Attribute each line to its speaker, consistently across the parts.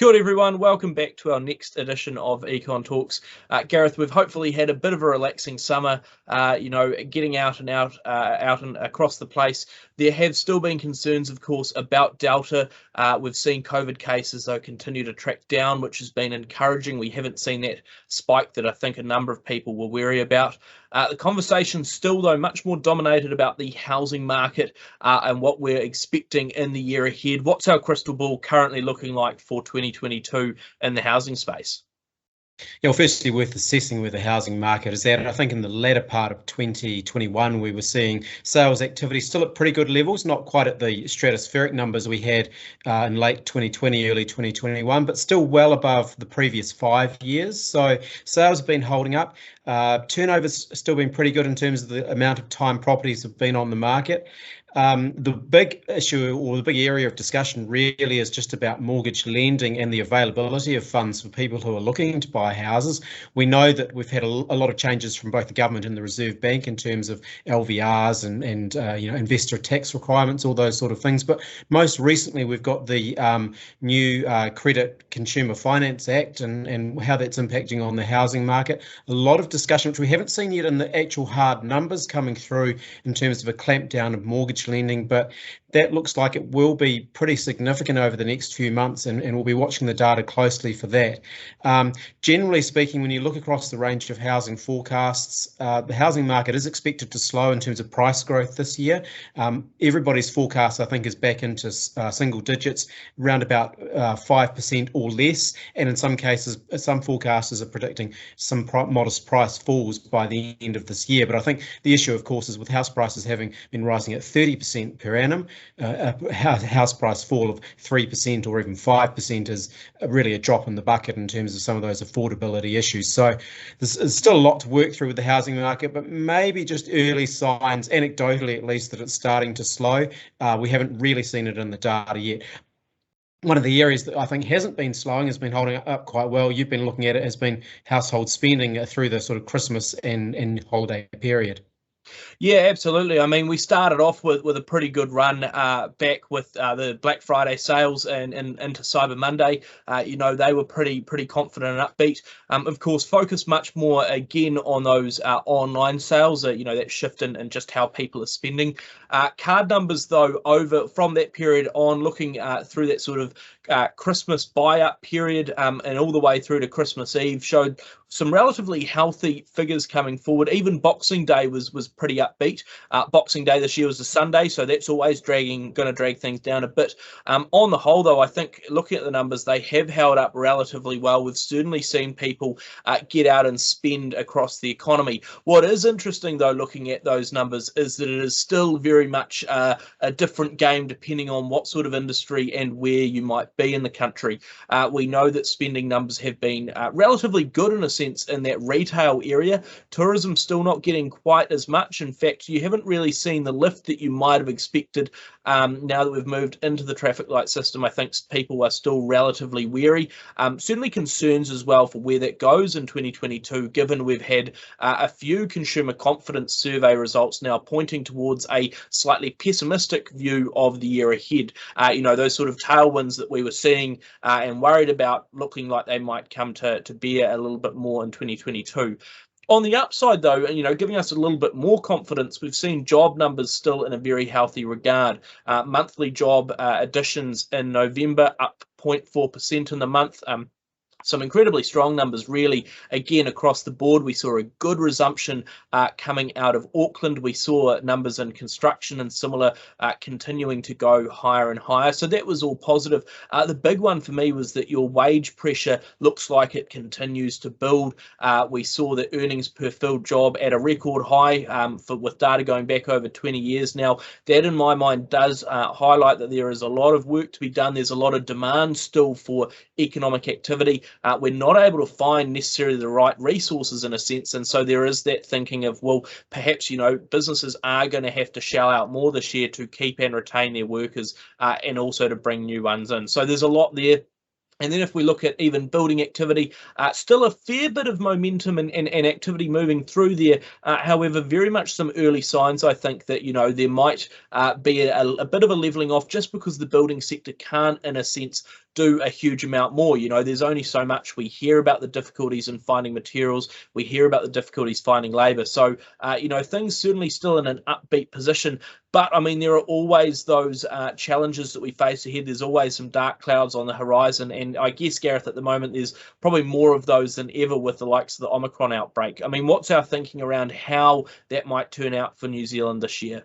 Speaker 1: Kia ora everyone, welcome back to our next edition of Econ Talks. Gareth, we've hopefully had a bit of a relaxing summer, getting out and across the place. There have still been concerns, of course, about Delta. We've seen COVID cases, though, continue to track down, which has been encouraging. We haven't seen that spike that I think a number of people were wary about. The conversation's still, though, much more dominated about the housing market and what we're expecting in the year ahead. What's our crystal ball currently looking like for 2022 in the housing space?
Speaker 2: Yeah, well, firstly, worth assessing where the housing market is at. I think in the latter part of 2021, we were seeing sales activity still at pretty good levels, not quite at the stratospheric numbers we had in late 2020, early 2021, but still well above the previous 5 years. So sales have been holding up. Turnover's still been pretty good in terms of the amount of time properties have been on the market. The big issue or the big area of discussion really is just about mortgage lending and the availability of funds for people who are looking to buy houses. We know that we've had a lot of changes from both the government and the Reserve Bank in terms of LVRs and investor tax requirements, all those sort of things. But most recently, we've got the new Credit Consumer Finance Act and how that's impacting on the housing market. A lot of discussion, which we haven't seen yet in the actual hard numbers coming through in terms of a clampdown of mortgage lending, but that looks like it will be pretty significant over the next few months, and we'll be watching the data closely for that. Generally speaking, when you look across the range of housing forecasts, the housing market is expected to slow in terms of price growth this year. Everybody's forecast, I think, is back into single digits, around about 5% or less, and in some cases, some forecasters are predicting some modest price falls by the end of this year. But I think the issue, of course, is with house prices having been rising at 30% per annum, a house price fall of 3% or even 5% is really a drop in the bucket in terms of some of those affordability issues. So there's still a lot to work through with the housing market, but maybe just early signs, anecdotally at least, that it's starting to slow. We haven't really seen it in the data yet. One of the areas that I think hasn't been slowing, has been holding up quite well, you've been looking at it, has been household spending through the sort of Christmas and holiday period.
Speaker 1: Yeah, absolutely. I mean, we started off with a pretty good run back with the Black Friday sales and into Cyber Monday. They were pretty confident and upbeat. Of course, focused much more again on those online sales. That shift in just how people are spending. Card numbers, though, over from that period on, looking through that sort of Christmas buy-up period and all the way through to Christmas Eve, showed some relatively healthy figures coming forward. Even Boxing Day was pretty upbeat. Boxing Day this year was a Sunday, so that's always going to drag things down a bit. On the whole, though, I think looking at the numbers, they have held up relatively well. We've certainly seen people get out and spend across the economy. What is interesting, though, looking at those numbers, is that it is still very much a different game depending on what sort of industry and where you might be in the country. We know that spending numbers have been relatively good in a sense in that retail area. Tourism still not getting quite as much. In fact, you haven't really seen the lift that you might have expected now that we've moved into the traffic light system. I think people are still relatively wary. Certainly concerns as well for where that goes in 2022, given we've had a few consumer confidence survey results now pointing towards a slightly pessimistic view of the year ahead. Those sort of tailwinds that we were seeing and worried about looking like they might come to bear a little bit more in 2022. On the upside, though, giving us a little bit more confidence, we've seen job numbers still in a very healthy regard. Monthly job additions in November up 0.4% in the month. Some incredibly strong numbers, really, again, across the board. We saw a good resumption coming out of Auckland. We saw numbers in construction and similar continuing to go higher and higher. So that was all positive. The big one for me was that your wage pressure looks like it continues to build. We saw the earnings per filled job at a record high with data going back over 20 years now. That, in my mind, does highlight that there is a lot of work to be done. There's a lot of demand still for economic activity. We're not able to find necessarily the right resources in a sense, and so there is that thinking of, well, perhaps businesses are going to have to shell out more this year to keep and retain their workers and also to bring new ones in. So there's a lot there. And then if we look at even building activity, still a fair bit of momentum and activity moving through there. However, very much some early signs, I think, that, there might be a bit of a levelling off just because the building sector can't, in a sense, do a huge amount more. You know, there's only so much. We hear about the difficulties in finding materials. We hear about the difficulties finding labour. So, you know, things certainly still in an upbeat position. But, I mean, there are always those challenges that we face ahead. There's always some dark clouds on the horizon. And I guess, Gareth, at the moment, there's probably more of those than ever with the likes of the Omicron outbreak. I mean, what's our thinking around how that might turn out for New Zealand this year?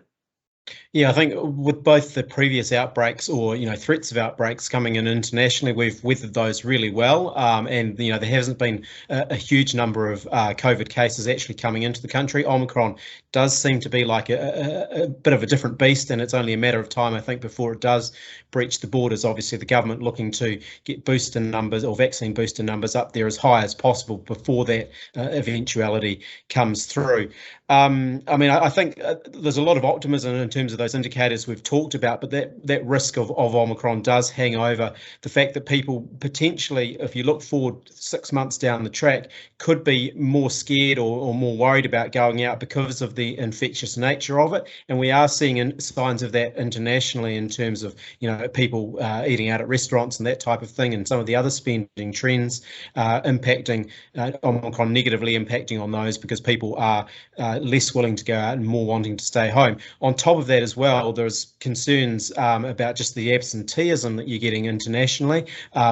Speaker 2: Yeah, I think with both the previous outbreaks or, you know, threats of outbreaks coming in internationally, we've weathered those really well. And, you know, there hasn't been a huge number of COVID cases actually coming into the country. Omicron does seem to be like a bit of a different beast, and it's only a matter of time, I think, before it does breach the borders. Obviously, the government looking to get booster numbers or vaccine booster numbers up there as high as possible before that eventuality comes through. I mean, I think there's a lot of optimism in terms of those indicators we've talked about, but that risk of Omicron does hang over the fact that people potentially, if you look forward 6 months down the track, could be more scared or more worried about going out because of the infectious nature of it. And we are seeing signs of that internationally in terms of, you know, people eating out at restaurants and that type of thing, and some of the other spending trends impacting Omicron, negatively impacting on those because people are less willing to go out and more wanting to stay home. On top of that as well, there's concerns about just the absenteeism that you're getting internationally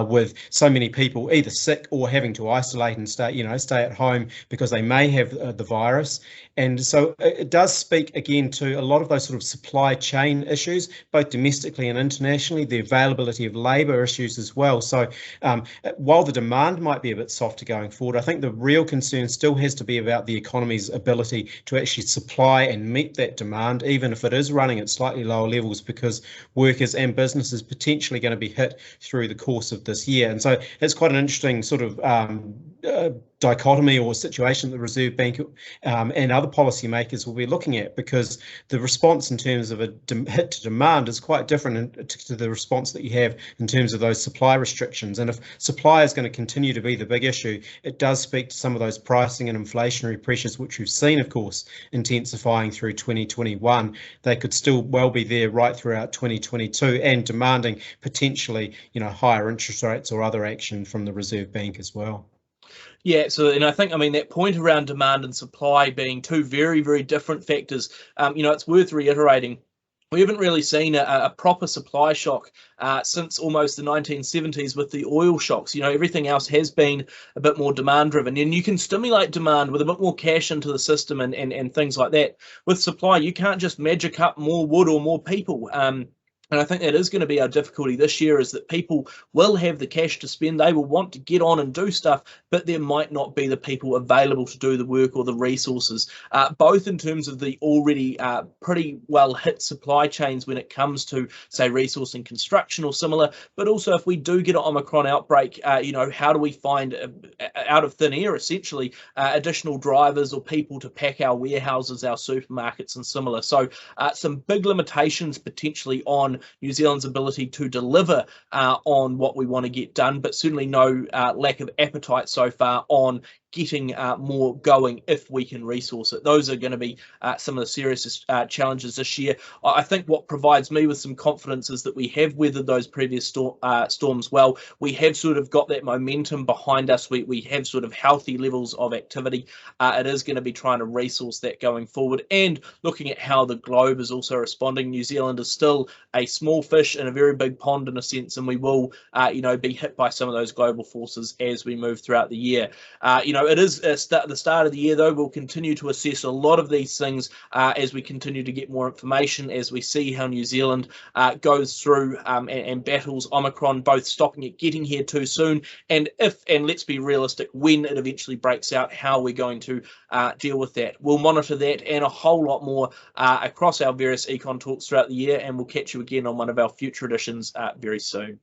Speaker 2: with so many people either sick or having to isolate and stay at home because they may have the virus. And so it does speak again to a lot of those sort of supply chain issues, both domestically and internationally, the availability of labour issues as well. So while the demand might be a bit softer going forward, I think the real concern still has to be about the economy's ability to actually supply and meet that demand, even if it is running at slightly lower levels, because workers and businesses potentially going to be hit through the course of this year. And so it's quite an interesting sort of dichotomy or situation that the Reserve Bank and other policymakers will be looking at, because the response in terms of a hit to demand is quite different to the response that you have in terms of those supply restrictions. And if supply is going to continue to be the big issue, it does speak to some of those pricing and inflationary pressures, which we've seen, of course, intensifying through 2021. They could still well be there right throughout 2022 and demanding potentially, you know, higher interest rates or other action from the Reserve Bank as well.
Speaker 1: Yeah, so, and I think, I mean, that point around demand and supply being two very, very different factors, you know, it's worth reiterating. We haven't really seen a proper supply shock since almost the 1970s with the oil shocks. You know, everything else has been a bit more demand driven, and you can stimulate demand with a bit more cash into the system and things like that. With supply, you can't just magic up more wood or more people. And I think that is going to be our difficulty this year, is that people will have the cash to spend. They will want to get on and do stuff, but there might not be the people available to do the work or the resources, both in terms of the already pretty well hit supply chains when it comes to, say, resource and construction or similar, but also if we do get an Omicron outbreak, you know, how do we find out of thin air, essentially, additional drivers or people to pack our warehouses, our supermarkets and similar. So some big limitations potentially on New Zealand's ability to deliver on what we want to get done, but certainly no lack of appetite so far on getting more going if we can resource it. Those are going to be some of the serious challenges this year. I think what provides me with some confidence is that we have weathered those previous storms well. We have sort of got that momentum behind us. We have sort of healthy levels of activity. It is going to be trying to resource that going forward, and looking at how the globe is also responding. New Zealand is still a small fish in a very big pond in a sense, and we will you know, be hit by some of those global forces as we move throughout the year. You know, it is the start of the year, though. We'll continue to assess a lot of these things as we continue to get more information, as we see how New Zealand goes through and battles Omicron, both stopping it getting here too soon, and let's be realistic, when it eventually breaks out, how we're going to deal with that. We'll monitor that and a whole lot more across our various Econ Talks throughout the year, and we'll catch you again on one of our future editions very soon.